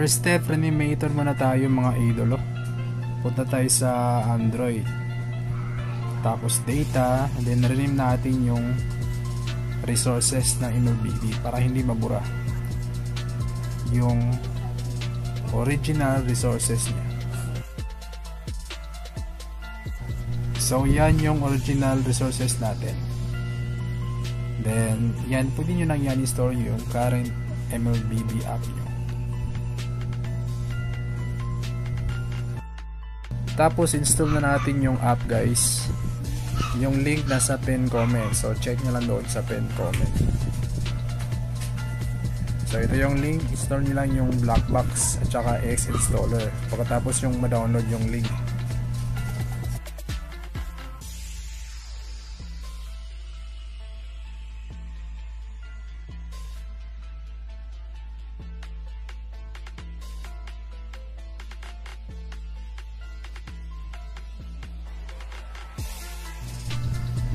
First step, reanimator muna tayo mga idolo. Punta tayo sa Android. Tapos data, and then rename natin yung resources ng MLBB para hindi mabura yung original resources niya. So yan yung original resources natin. Then yan, pwede nyo nang yan install yung current MLBB app nyo. Tapos install na natin yung app guys. Yung link nasa pin comment. So check nyo lang doon sa pin comment. So ito yung link. Install nyo lang yung Blackbox at saka X installer. Pagkatapos yung ma-download yung link.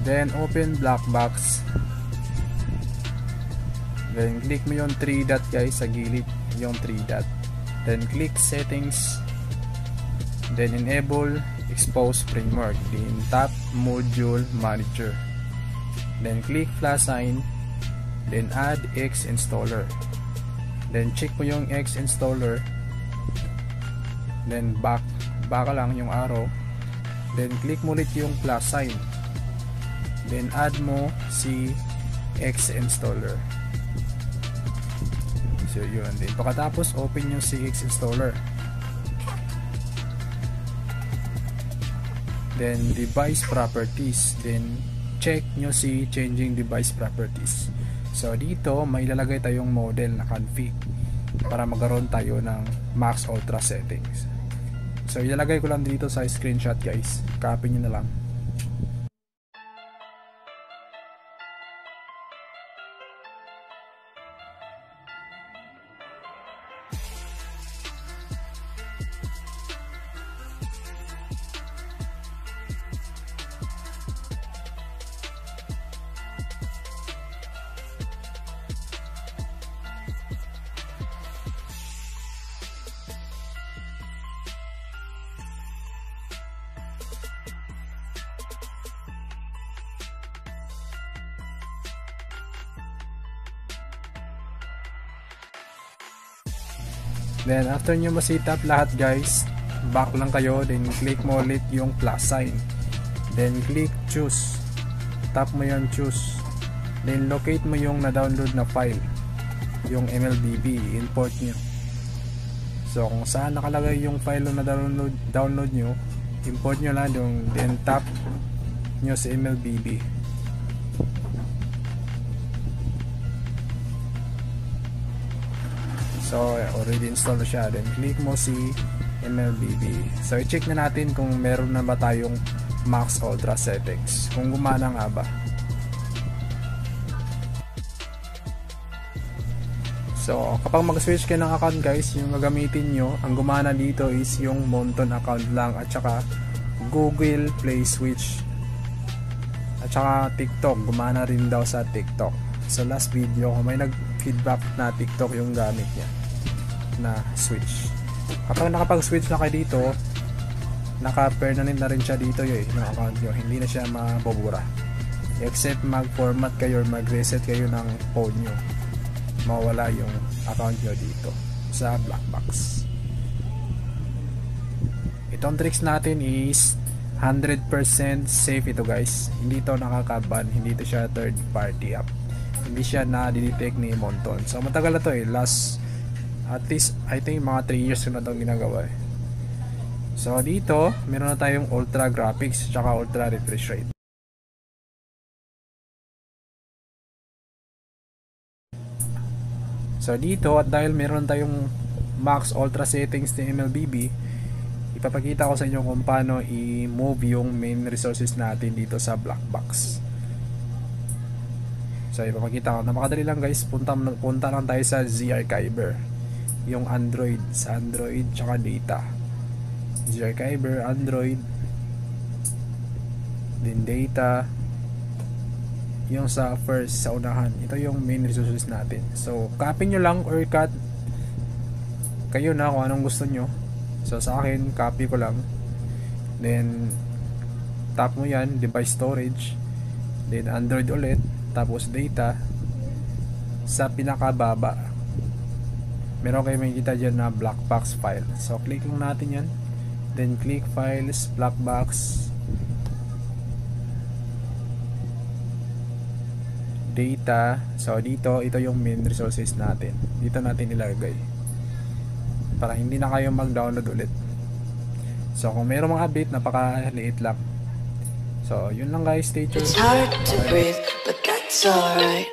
Then open Blackbox. Then click mo yung 3 dot guys sa gilid, yung 3 dot. Then click settings. Then enable expose framework. Then tap module manager. Then click plus sign. Then add X installer. Then check mo yung X installer. Then back lang yung arrow. Then click mo ulit yung plus sign. Then add mo si X installer. So yun. Then pagkatapos open yung si X installer. Then device properties. Then check nyo si changing device properties. So dito may ilalagay tayong model na config para magkaroon tayo ng max ultra settings. So ilalagay ko lang dito sa screenshot guys. Copy nyo na lang. Then after nyo ma-set up lahat guys, back lang kayo, then click mo ulit yung plus sign. Then click choose. Tap mo yung choose. Then locate mo yung na-download na file, yung MLBB, import nyo. So kung saan nakalagay yung file na download nyo, import nyo lang yung, then tap nyo sa MLBB. So already installed na siya. Then click mo si MLBB. So i-check na natin kung meron na ba tayong max ultra settings, kung gumana nga ba. So kapag mag-switch ka ng account guys, yung gagamitin nyo, ang gumana dito is yung Monton account lang at saka Google Play Switch at saka TikTok. Gumana rin daw sa TikTok. So last video ko may nag-feedback na TikTok yung gamit niya na switch. Kapag nakapag-switch na kayo dito, naka-permanent na rin siya dito yung account nyo. Hindi na siya mabubura. Except mag-format kayo or mag-reset kayo ng phone nyo, mawala yung account nyo dito sa Blackbox. Itong tricks natin is 100% safe ito guys. Hindi ito nakakaban, hindi ito siya third party app. Hindi siya na-detect ni Monton. So matagal na to last at least I think mga 3 years na itong ginagawa So dito meron na tayong ultra graphics tsaka ultra refresh rate. So dito, at dahil meron tayong max ultra settings ni MLBB, ipapakita ko sa inyo kung paano i-move yung main resources natin dito sa Blackbox. So ipapakita ko, napakadali lang guys. Punta lang tayo sa Z-Archiver, yung Android, sa Android tsaka data. Z-Archiver, Android, then data, yung sa first, sa unahan. Ito yung main resources natin. So copy nyo lang or cut kayo na kung anong gusto nyo. So sa akin, copy ko lang. Then tap mo yan, device storage, then Android ulit, tapos data. Sa pinakababa meron kayo makikita dyan na black box file. So click lang natin yan, then click files, black box, data. So dito, ito yung main resources natin. Dito natin ilagay para hindi na kayo mag-download ulit. So kung mayroong mga update, napakaliit lang. So yun lang guys, stay tuned. It's hard to breathe, but that's alright.